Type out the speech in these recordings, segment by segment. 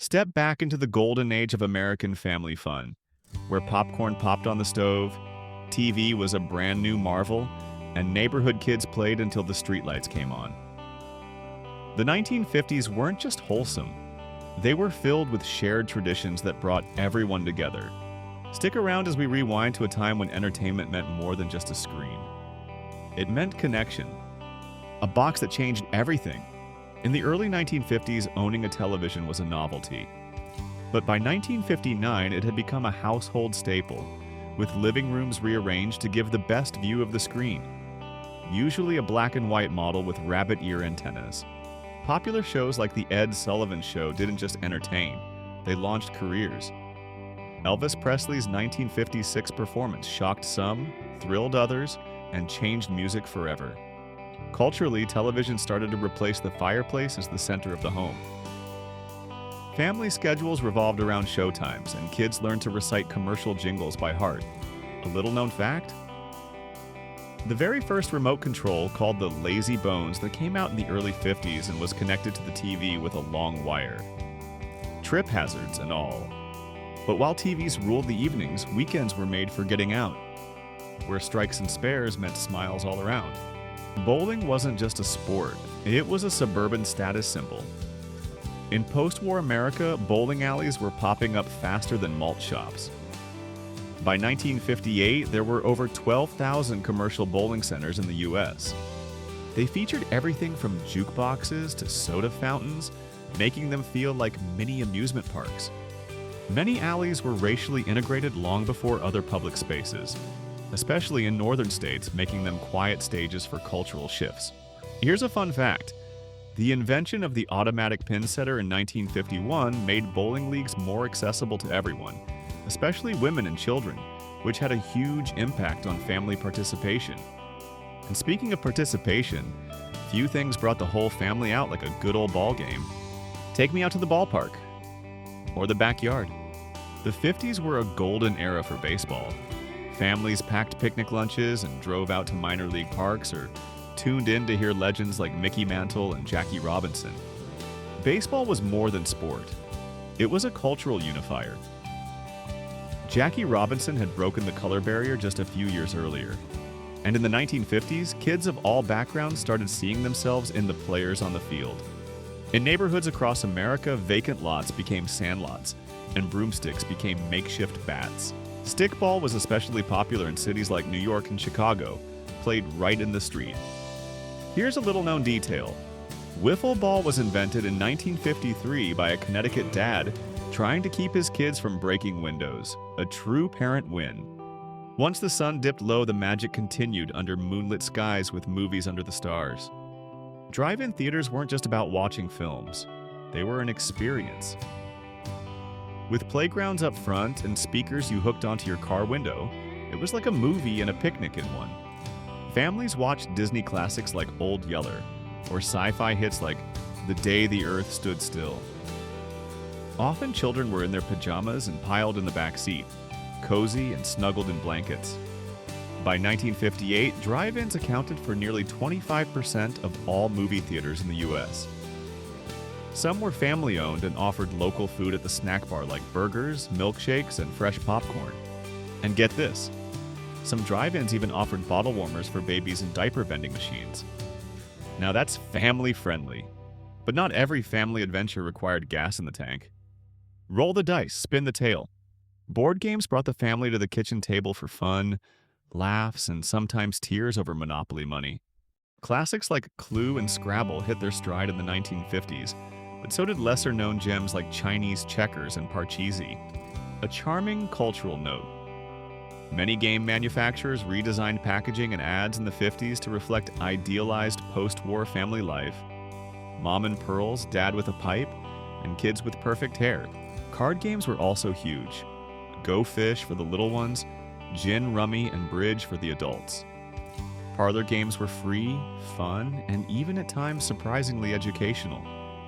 Step back into the golden age of American family fun, where popcorn popped on the stove, TV was a brand new marvel, and neighborhood kids played until the streetlights came on. The 1950s weren't just wholesome, they were filled with shared traditions that brought everyone together. Stick around as we rewind to a time when entertainment meant more than just a screen. It meant connection, a box that changed everything. In the early 1950s, owning a television was a novelty. But by 1959, it had become a household staple, with living rooms rearranged to give the best view of the screen. Usually a black and white model with rabbit ear antennas. Popular shows like The Ed Sullivan Show didn't just entertain, they launched careers. Elvis Presley's 1956 performance shocked some, thrilled others, and changed music forever. Culturally, television started to replace the fireplace as the center of the home. Family schedules revolved around showtimes, and kids learned to recite commercial jingles by heart. A little-known fact? The very first remote control, called the Lazy Bones, that came out in the early 50s and was connected to the TV with a long wire. Trip hazards and all. But while TVs ruled the evenings, weekends were made for getting out, where strikes and spares meant smiles all around. Bowling wasn't just a sport, it was a suburban status symbol. In post-war America, bowling alleys were popping up faster than malt shops. By 1958, there were over 12,000 commercial bowling centers in the US. They featured everything from jukeboxes to soda fountains, making them feel like mini amusement parks. Many alleys were racially integrated long before other public spaces, especially in northern states, making them quiet stages for cultural shifts. Here's a fun fact. The invention of the automatic pin setter in 1951 made bowling leagues more accessible to everyone, especially women and children, which had a huge impact on family participation. And speaking of participation, few things brought the whole family out like a good old ball game. Take me out to the ballpark or the backyard. The 50s were a golden era for baseball. Families packed picnic lunches and drove out to minor league parks or tuned in to hear legends like Mickey Mantle and Jackie Robinson. Baseball was more than sport. It was a cultural unifier. Jackie Robinson had broken the color barrier just a few years earlier. And in the 1950s, kids of all backgrounds started seeing themselves in the players on the field. In neighborhoods across America, vacant lots became sandlots, and broomsticks became makeshift bats. Stickball was especially popular in cities like New York and Chicago, played right in the street. Here's a little-known detail. Wiffle ball was invented in 1953 by a Connecticut dad trying to keep his kids from breaking windows. A true parent win. Once the sun dipped low, the magic continued under moonlit skies with movies under the stars. Drive-in theaters weren't just about watching films. They were an experience. With playgrounds up front and speakers you hooked onto your car window, it was like a movie and a picnic in one. Families watched Disney classics like Old Yeller, or sci-fi hits like The Day the Earth Stood Still. Often children were in their pajamas and piled in the back seat, cozy and snuggled in blankets. By 1958, drive-ins accounted for nearly 25% of all movie theaters in the US. Some were family-owned and offered local food at the snack bar like burgers, milkshakes, and fresh popcorn. And get this, some drive-ins even offered bottle warmers for babies and diaper vending machines. Now that's family-friendly. But not every family adventure required gas in the tank. Roll the dice, spin the tail. Board games brought the family to the kitchen table for fun, laughs, and sometimes tears over Monopoly money. Classics like Clue and Scrabble hit their stride in the 1950s, but so did lesser-known gems like Chinese checkers and Parcheesi. A charming cultural note. Many game manufacturers redesigned packaging and ads in the 50s to reflect idealized post-war family life. Mom and pearls, dad with a pipe, and kids with perfect hair. Card games were also huge. Go Fish for the little ones, gin, rummy, and bridge for the adults. Parlor games were free, fun, and even at times surprisingly educational.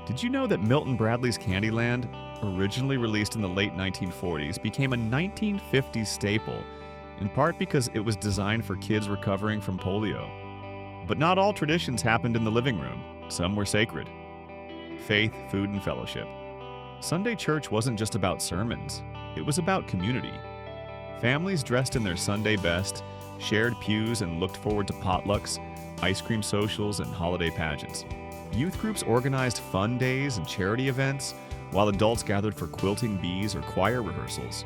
Did you know that Milton Bradley's Candyland, originally released in the late 1940s, became a 1950s staple, in part because it was designed for kids recovering from polio? But not all traditions happened in the living room. Some were sacred. Faith, food, and fellowship. Sunday church wasn't just about sermons, it was about community. Families dressed in their Sunday best, shared pews, and looked forward to potlucks, ice cream socials, and holiday pageants. Youth groups organized fun days and charity events, while adults gathered for quilting bees or choir rehearsals.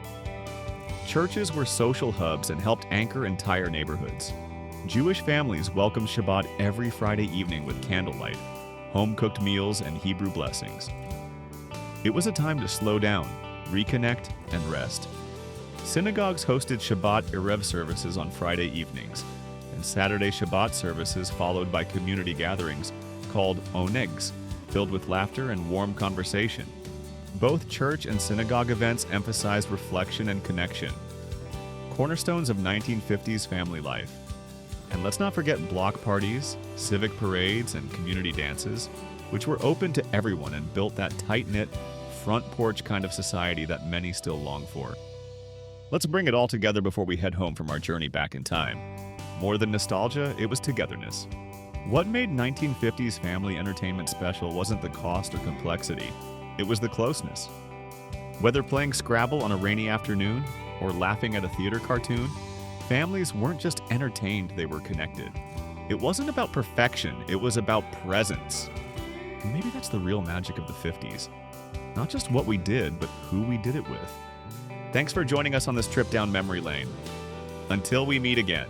Churches were social hubs and helped anchor entire neighborhoods. Jewish families welcomed Shabbat every Friday evening with candlelight, home-cooked meals, and Hebrew blessings. It was a time to slow down, reconnect, and rest. Synagogues hosted Shabbat Erev services on Friday evenings, and Saturday Shabbat services followed by community gatherings called onegs, filled with laughter and warm conversation. Both church and synagogue events emphasized reflection and connection, cornerstones of 1950s family life. And let's not forget block parties, civic parades, and community dances, which were open to everyone and built that tight-knit, front porch kind of society that many still long for. Let's bring it all together before we head home from our journey back in time. More than nostalgia, it was togetherness. What made 1950s family entertainment special wasn't the cost or complexity, it was the closeness. Whether playing Scrabble on a rainy afternoon or laughing at a theater cartoon, families weren't just entertained, they were connected. It wasn't about perfection, it was about presence. And maybe that's the real magic of the 50s. Not just what we did, but who we did it with. Thanks for joining us on this trip down memory lane. Until we meet again.